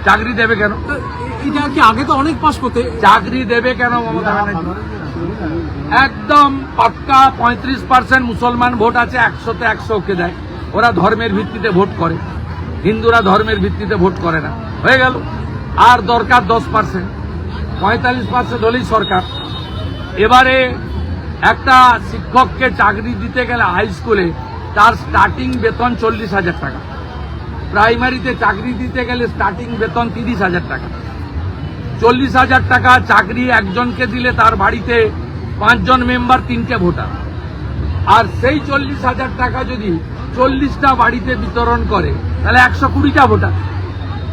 চাকরি দেবে কেন? এটা কি আগে তো অনেক পাস করতে, চাকরি দেবে কেন মমতা ব্যানার্জি? একদম পাক্কা 35% মুসলমান ভোট আছে, 100-তে 100 ওকে দেয়। ওরা ধর্মের ভিত্তিতে ভোট করে, হিন্দুরা ধর্মের ভিত্তিতে ভোট করে না, হয়ে গেল। আর দরকার 10%, 45% হলেই সরকার। এবারে একটা শিক্ষককে চাকরি দিতে গেলে হাই স্কুলে তার স্টার্টিং বেতন 40,000 টাকা, প্রাইমারিতে চাকরি দিতে গেলে স্টার্টিং বেতন 30,000 টাকা। 40,000 টাকা চাকরি একজনকে দিলে তার বাড়িতে 5 জন মেম্বার, 3টে ভোটার। আর সেই 40,000 টাকা যদি 40টা বাড়িতে বিতরণ করে তাহলে 120টা ভোটার।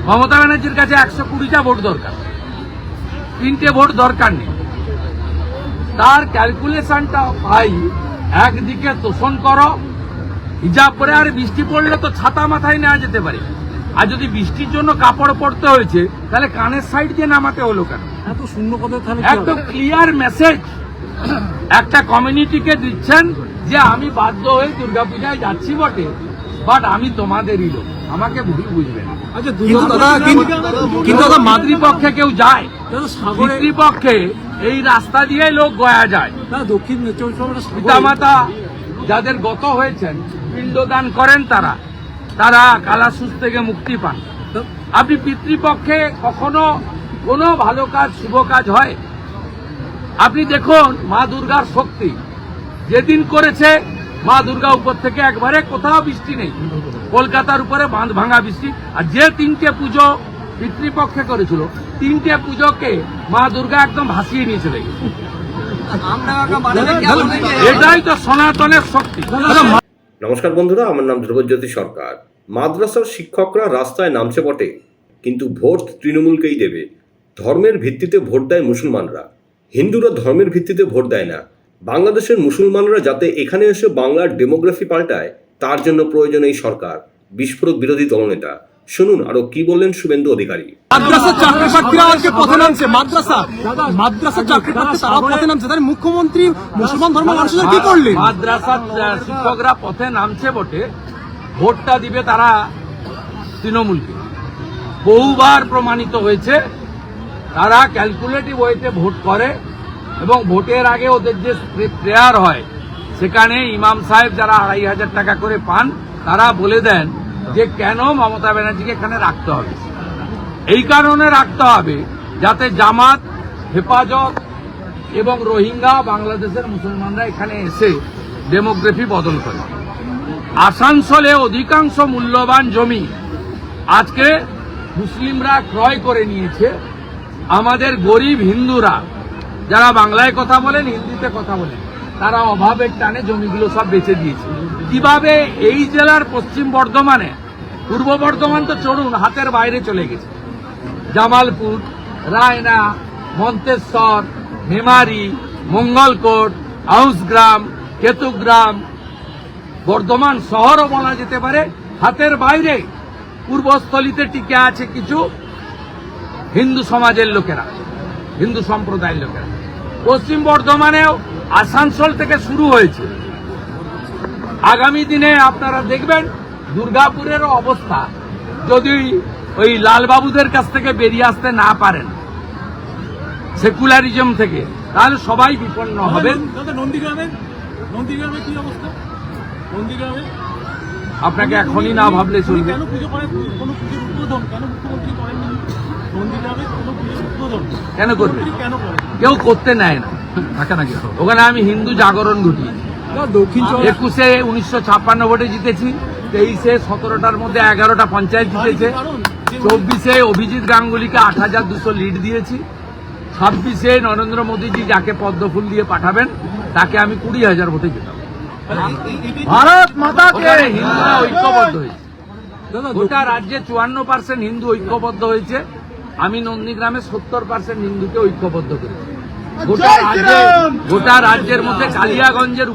মমতা ব্যানার্জির কাছে 120টা ভোট দরকার, 3টে ভোট দরকার নেই। তার ক্যালকুলেশনটা ভাই, একদিকে তোষণ করো, হিজাব পরে, আর বৃষ্টি পড়লে তো ছাতা মাথায় নেওয়া যেতে পারে। আর যদি বৃষ্টির জন্য কাপড় পরতে হয়েছে তাহলে কানের সাইড দিয়ে নামাতে হলো কেন? এত শূন্য কথা তাহলে একদম ক্লিয়ার মেসেজ একটা কমিউনিটিকে দিচ্ছেন যে আমি বাধ্য হয়ে দুর্গাপূজায় যাচ্ছি বটে, বাট আমি তোমাদেরই লোক, আমাকে ভুল বুঝবে না। আচ্ছা, কিন্তু মাতৃপক্ষে কেউ যায়, পিতৃপক্ষে এই রাস্তা দিয়ে লোক গয়া যায়। দক্ষিণ পিতামাতা যাদের গত হয়েছেন, পিণ্ডদান করেন, তারা কালাসুস থেকে মুক্তি পান। আপনি পিতৃপক্ষে কখনো কোনো ভালো কাজ, শুভ কাজ হয়? আপনি দেখুন মা দুর্গার শক্তি যেদিন করেছে, মা দুর্গা উপর থেকে একবারে কোথাও বৃষ্টি নেই, কলকাতার উপরে বাঁধ ভাঙা বৃষ্টি। আর যে 3টে পুজো পিতৃপক্ষে করেছিল, 3টে পুজোকে মা দুর্গা একদম ভাসিয়ে নিয়ে চলে গেছে। এটাই তো সনাতনের শক্তি। নমস্কার বন্ধুরা, আমার নাম ধ্রুবজ্যোতি সরকার। মাদ্রাসার শিক্ষকরা রাস্তায় নামছে বটে, কিন্তু ভোট তৃণমূলকেই দেবে। ধর্মের ভিত্তিতে ভোট দেয় মুসলমানরা, হিন্দুরা ধর্মের ভিত্তিতে ভোট দেয় না। বাংলাদেশের মুসলমানরা যাতে এখানে এসে বাংলার ডেমোগ্রাফি পাল্টায়, তার জন্য প্রয়োজন এই সরকার। বিস্ফোরক বিরোধী দলনেতা, শুনুন আরো কি বললেন শুভেন্দু অধিকারী। মাদ্রাসার চাকরি প্রার্থীরা আজকে পথে নামছে, মাদ্রাসার চাকরি প্রার্থী তারা পথে নামছে, তাই মুখ্যমন্ত্রী মুসলমান ধর্ম মানুষের কি করলেন? মাদ্রাসার শিক্ষকরা পথে নামছে বটে, ভোটটা দিবে তারা তৃণমূলকে। বহুবার প্রমাণিত হয়েছে তারা ক্যালকুলেটিভ ওয়েতে ভোট করে, এবং ভোটের আগে ওদের যে প্রেয়ার হয় সেখানে ইমাম সাহেব যারা 2,500 টাকা করে পান, তারা বলে দেন যে কেন মমতা ব্যানার্জিকে এখানে রাখতে হবে। এই কারণে রাখতে হবে যাতে জামাত, হেফাজত এবং রোহিঙ্গা বাংলাদেশের মুসলমানরা এখানে এসে ডেমোগ্রাফি বদল করে। আসানসোলে অধিকাংশ মূল্যবান জমি আজকে মুসলিমরা ক্রয় করে নিয়েছে। আমাদের গরিব হিন্দুরা যারা বাংলায় কথা বলেন, হিন্দিতে কথা বলেন, তারা অভাবের টানে জমিগুলো সব বেচে দিয়েছে। কিভাবে এই জেলার পশ্চিম বর্ধমানে, পূর্ব বর্ধমান তো চড়ুন হাতের বাইরে চলে গেছে, জামালপুর, রায়না, মন্তেশ্বর, মেমারি, মঙ্গলকোট, আউসগ্রাম, কেতুগ্রাম, বর্ধমান শহরও বলা যেতে পারে হাতের বাইরে। পূর্বস্থলীতে টিকে আছে কিছু হিন্দু সমাজের লোকেরা, হিন্দু সম্প্রদায়ের লোকেরা। পশ্চিম বর্ধমানেও আসানসোল থেকে শুরু হয়েছে। আগামী দিনে আপনারা দেখবেন দুর্গাপুরের অবস্থা, যদি ওই লালবাবুদের কাছ থেকে বেরিয়ে আসতে না পারেন সেকুলারিজম থেকে, তাহলে সবাই বিপন্ন হবেন। নন্দীগ্রামে কি অবস্থা? নন্দীগ্রামে আপনাকে এখনই না ভাবলে চলবে। কেন পুজো করেন? কোনো পুজোর উদ্বোধন কেন মুখ্যমন্ত্রী করেননি? নন্দীগ্রামে কোনো পুজোর উদ্বোধন কেন করবে? কেন করেন? কেউ করতে নেয় না। ওখানে আমি হিন্দু জাগরণ ঘটিয়েছি। দক্ষিণ 21-এ 1956 ভোটে জিতেছি, 23-এ 17টার মধ্যে 11টা পঞ্চায়েত জিতেছে, 24-এ অভিজিৎ গাঙ্গুলিকে 8,200 লিড দিয়েছি, 26-এ নরেন্দ্র মোদীজি যাকে পদ্মফুল দিয়ে পাঠাবেন তাকে আমি 20,000 ভোটে জেতাবো। ভারত মাতাকে। হিন্দুরা ঐক্যবদ্ধ হয়েছে, গোটা রাজ্যে 54% হিন্দু ঐক্যবদ্ধ হয়েছে। আমি নন্দীগ্রামে 70% হিন্দুকে ঐক্যবদ্ধ করেছি। গোটা রাজ্যের মধ্যে কালিগঞ্জের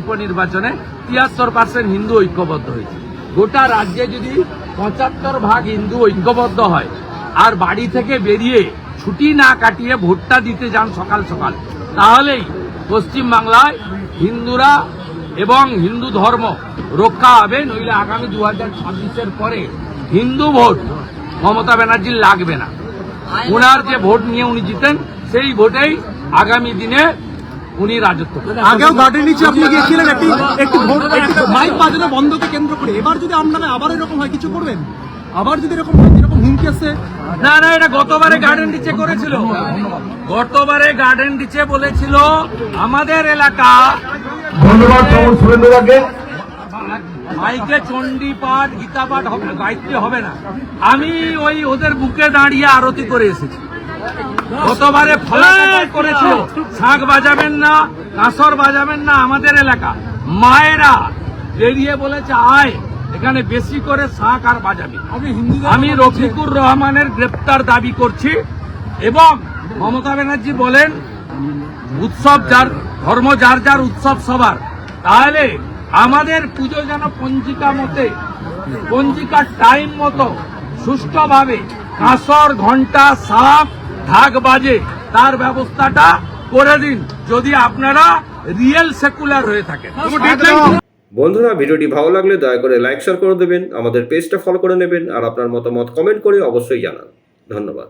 উপনির্বাচনে 73% হিন্দু ঐক্যবদ্ধ হয়েছে। গোটা রাজ্যে যদি 75% হিন্দু ঐক্যবদ্ধ হয় আর বাড়ি থেকে বেরিয়ে ছুটি না কাটিয়ে ভোটটা দিতে যান সকাল সকাল, তাহলেই পশ্চিমবাংলায় হিন্দুরা এবং হিন্দু ধর্ম রক্ষা হবে। নইলে আগামী 2026-এর পরে হিন্দু ভোট মমতা ব্যানার্জির লাগবে না। ওনার যে ভোট নিয়ে উনি জিতেন সেই ভোটেই আগামী দিনে উনি রাজত্ব করবেন। আগেও গার্ডেন নিচে আপনি গিয়েছিলেন একটি ভোট মাইক বাজানো বন্ধকে কেন্দ্র করে, এবার যদি আপনারা আবার এরকম হয় কিছু করবেন? আবার যদি এরকম হয়, এরকম হুমকি আছে? না না, এটা গতবারে গার্ডেন রিচে করেছিল। গতবারে গার্ডেন রিচে বলেছিল আমাদের এলাকা ধন্যবাদ সুরেন্দ্রদাকে। মাইকে চণ্ডী পাঠ গীতা পাঠ হবে, গায়ত্রী হবে না। আমি ওই ওদের বুকে দাঁড়িয়ে আরতি করে এসেছি। গতবারে ফলাফল করেছিল শাঁখ বাজাবেন না, কাঁসর বাজাবেন না। আমাদের এলাকা মায়েরা বেরিয়ে বলেছে আয় এখানে বেশি করে শাঁখ আর বাজাবি। আমি রফিকুর রহমানের গ্রেপ্তার দাবি করছি এবং মমতা ব্যানার্জি বলেন উৎসব যার ধর্ম, যার যার উৎসব সবার। তাহলে আমাদের পুজো যেন পঞ্জিকা মতে, পঞ্জিকার টাইম মতো সুষ্ঠুভাবে কাঁসর, ঘন্টা, শাঁখ, ঢাক বাজে, তার ব্যবস্থাটা করে দিন যদি আপনারা রিয়েল সেকুলার হয়ে থাকেন। বন্ধুরা, ভিডিওটি ভালো লাগলে দয়া করে লাইক শেয়ার করে দেবেন, আমাদের পেজটা ফলো করে নেবেন আর আপনার মতামত কমেন্ট করে অবশ্যই জানান। ধন্যবাদ।